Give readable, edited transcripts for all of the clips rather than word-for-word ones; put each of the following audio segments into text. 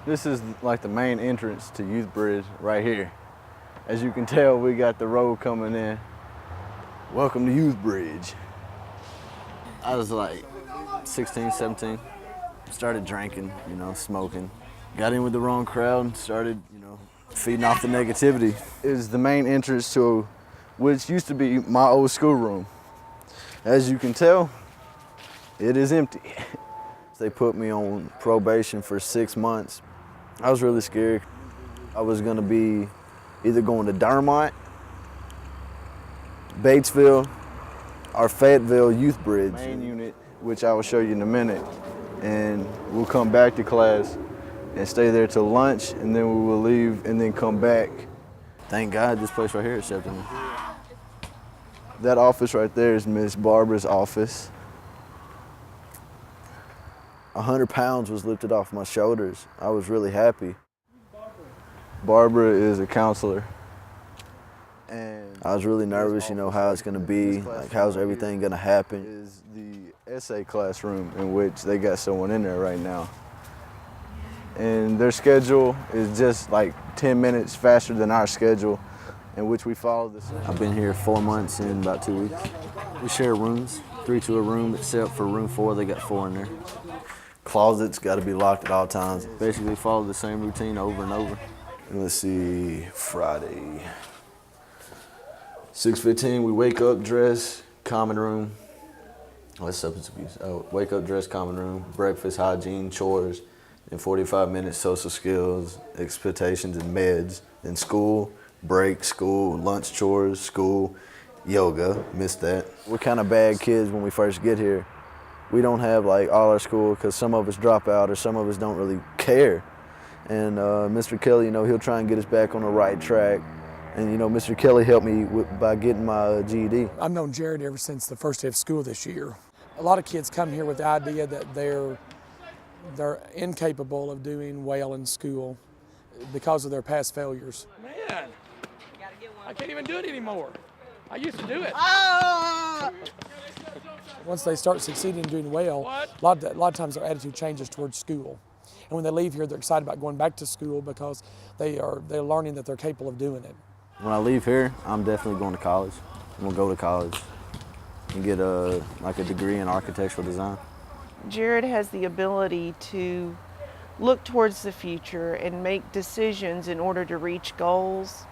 This is like the main entrance to Youth Bridge right here. As you can tell, we got the road coming in. Welcome to Youth Bridge. I was like 16, 17. Started drinking, smoking. Got in with the wrong crowd and started, feeding off the negativity. It was the main entrance to which used to be my old schoolroom. As you can tell, it is empty. They put me on probation for 6 months. I was really scared. I was gonna be either going to Dermont, Batesville, or Fayetteville Youth Bridge. Main unit, which I will show you in a minute. And we'll come back to class and stay there till lunch, and then we will leave and then come back. Thank God this place right here accepted me. That office right there is Miss Barbara's office. 100 pounds was lifted off my shoulders. I was really happy. Barbara is a counselor. And I was really nervous, how it's gonna be, like how's everything gonna happen. Is the essay classroom in which they got someone in there right now. And their schedule is just like 10 minutes faster than our schedule, in which we follow this. I've been here 4 months and about 2 weeks. We share rooms, 3 to a room, except for room 4, they got 4 in there. Closets got to be locked at all times. Basically follow the same routine over and over. Let's see, Friday. 6:15, we wake up, dress, common room. That's substance abuse. Wake up, dress, common room, breakfast, hygiene, chores, and 45 minutes social skills, expectations, and meds. Then school, break, school, lunch, chores, school, yoga, missed that. We're kind of bad kids when we first get here. We don't have like all our school because some of us drop out or some of us don't really care. And Mr. Kelly, he'll try and get us back on the right track. And Mr. Kelly helped me by getting my GED. I've known Jared ever since the first day of school this year. A lot of kids come here with the idea that they're incapable of doing well in school because of their past failures. Man, I can't even do it anymore. I used to do it. Once they start succeeding and doing well, a lot of times their attitude changes towards school. And when they leave here, they're excited about going back to school because they're learning that they're capable of doing it. When I leave here, I'm definitely going to college. I'm gonna go to college and get a degree in architectural design. Jared has the ability to look towards the future and make decisions in order to reach goals.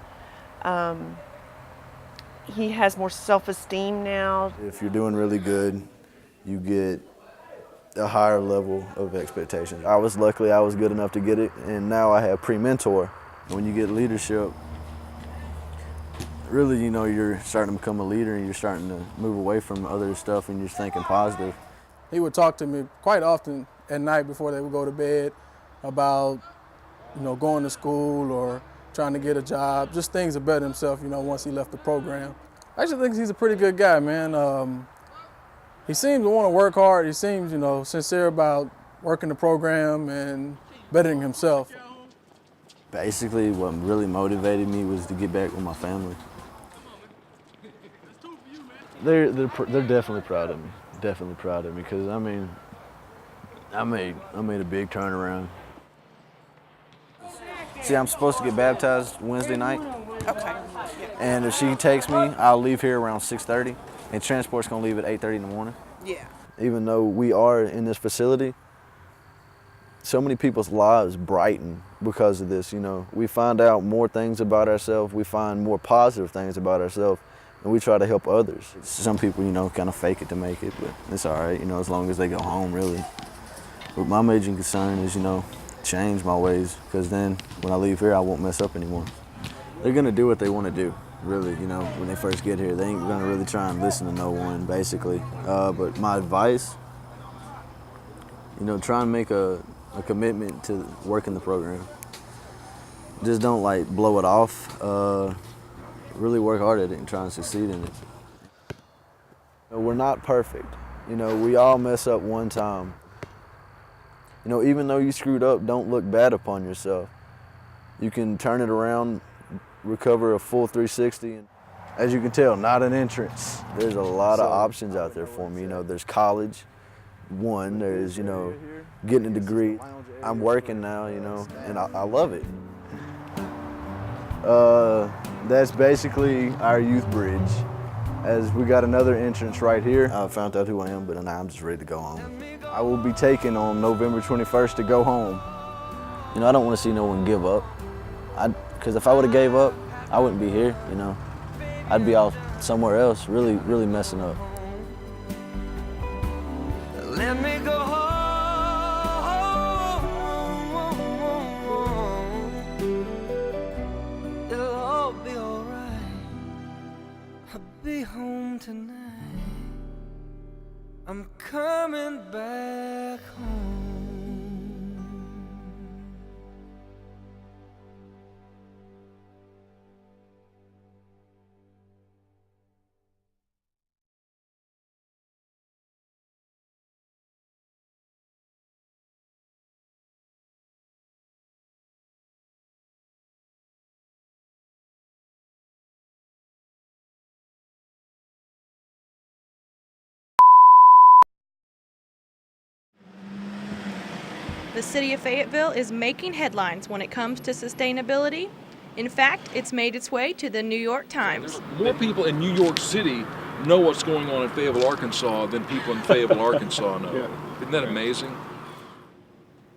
He has more self-esteem now. If you're doing really good, you get a higher level of expectations. I was lucky I was good enough to get it, and now I have pre-mentor. When you get leadership, really, you're starting to become a leader and you're starting to move away from other stuff and you're thinking positive. He would talk to me quite often at night before they would go to bed about, going to school or trying to get a job, just things to better himself, once he left the program. I actually think he's a pretty good guy, man. He seems to want to work hard. He seems, sincere about working the program and bettering himself. Basically, what really motivated me was to get back with my family. They're definitely proud of me. Definitely proud of me because I made a big turnaround. See, I'm supposed to get baptized Wednesday night. Okay. And if she takes me, I'll leave here around 6:30, and transport's gonna leave at 8:30 in the morning. Yeah. Even though we are in this facility, so many people's lives brighten because of this. We find out more things about ourselves. We find more positive things about ourselves, and we try to help others. Some people, kind of fake it to make it, but it's all right, as long as they go home, really. But my major concern is, change my ways, because then when I leave here, I won't mess up anymore. They're gonna do what they want to do, really, when they first get here. They ain't gonna really try and listen to no one, basically. But my advice, try and make a commitment to work in the program. Just don't blow it off. Really work hard at it and try and succeed in it. We're not perfect. We all mess up one time. Even though you screwed up, don't look bad upon yourself. You can turn it around, recover a full 360. As you can tell, not an entrance. There's a lot of options out there for me. There's college, One, there's, you know, getting a degree. I'm working now, you know, and I love it. That's basically our youth bridge. As we got another entrance right here. I found out who I am, but now I'm just ready to go home. I will be taking on November 21st to go home. You know, I don't want to see no one give up. Because if I would have gave up, I wouldn't be here, you know. I'd be off somewhere else, really, really messing up. Let me go home. It'll all be alright. I'll be home tonight. I'm coming back home. The city of Fayetteville is making headlines when it comes to sustainability. In fact, it's made its way to the New York Times. More people in New York City know what's going on in Fayetteville, Arkansas than people in Fayetteville, Arkansas know. Yeah. Isn't that amazing?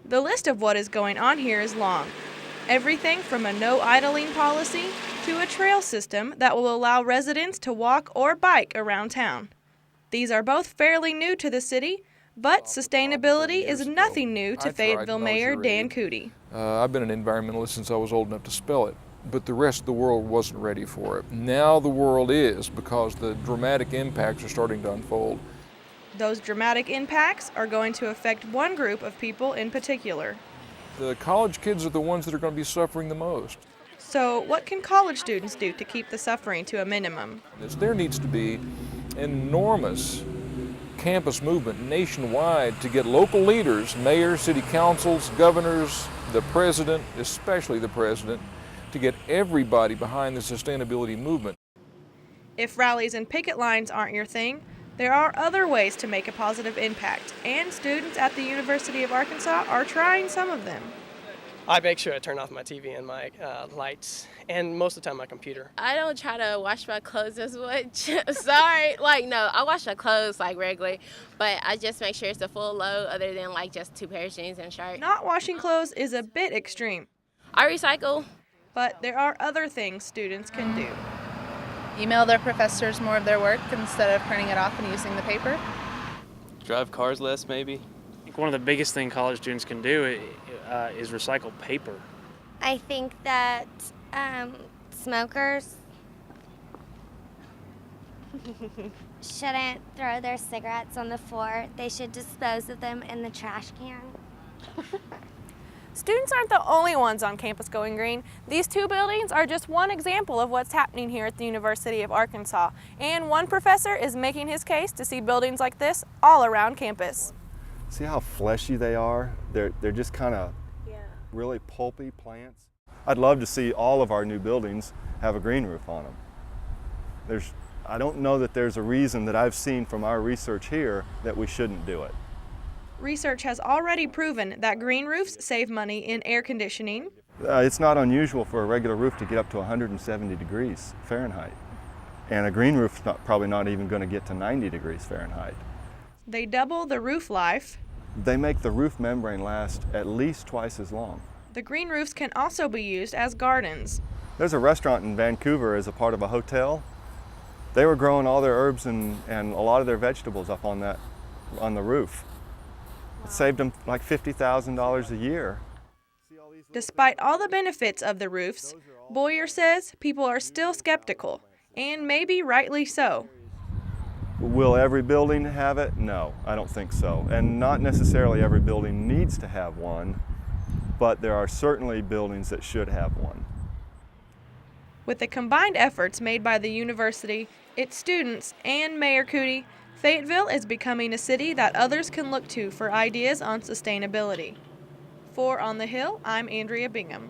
The list of what is going on here is long. Everything from a no idling policy to a trail system that will allow residents to walk or bike around town. These are both fairly new to the city, but sustainability is nothing new to Fayetteville Mayor Dan Coody. I've been an environmentalist since I was old enough to spell it, but the rest of the world wasn't ready for it. Now the world is, because the dramatic impacts are starting to unfold. Those dramatic impacts are going to affect one group of people in particular. The college kids are the ones that are going to be suffering the most. So what can college students do to keep the suffering to a minimum? There needs to be enormous campus movement nationwide to get local leaders, mayors, city councils, governors, the president, especially the president, to get everybody behind the sustainability movement. If rallies and picket lines aren't your thing, there are other ways to make a positive impact, and students at the University of Arkansas are trying some of them. I make sure I turn off my TV and my lights, and most of the time my computer. I don't try to wash my clothes as much. Sorry, no, I wash my clothes regularly, but I just make sure it's a full load other than just 2 pairs of jeans and a shirt. Not washing clothes is a bit extreme. I recycle. But there are other things students can do. Email their professors more of their work instead of printing it off and using the paper. Drive cars less, maybe. I think one of the biggest things college students can do is recycle paper. I think that smokers shouldn't throw their cigarettes on the floor. They should dispose of them in the trash can. Students aren't the only ones on campus going green. These 2 buildings are just one example of what's happening here at the University of Arkansas. And one professor is making his case to see buildings like this all around campus. See how fleshy they are? They're just kind of really pulpy plants. I'd love to see all of our new buildings have a green roof on them. I don't know that there's a reason that I've seen from our research here that we shouldn't do it. Research has already proven that green roofs save money in air conditioning. It's not unusual for a regular roof to get up to 170 degrees Fahrenheit. And a green roof's probably not even going to get to 90 degrees Fahrenheit. They double the roof life. They make the roof membrane last at least twice as long. The green roofs can also be used as gardens. There's a restaurant in Vancouver as a part of a hotel. They were growing all their herbs and a lot of their vegetables up on the roof. It saved them like $50,000 a year. Despite all the benefits of the roofs, Boyer says people are still skeptical, and maybe rightly so. Will every building have it? No, I don't think so. And not necessarily every building needs to have one, but there are certainly buildings that should have one. With the combined efforts made by the university, its students, and Mayor Coody, Fayetteville is becoming a city that others can look to for ideas on sustainability. For On the Hill, I'm Andrea Bingham.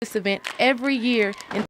this event every year.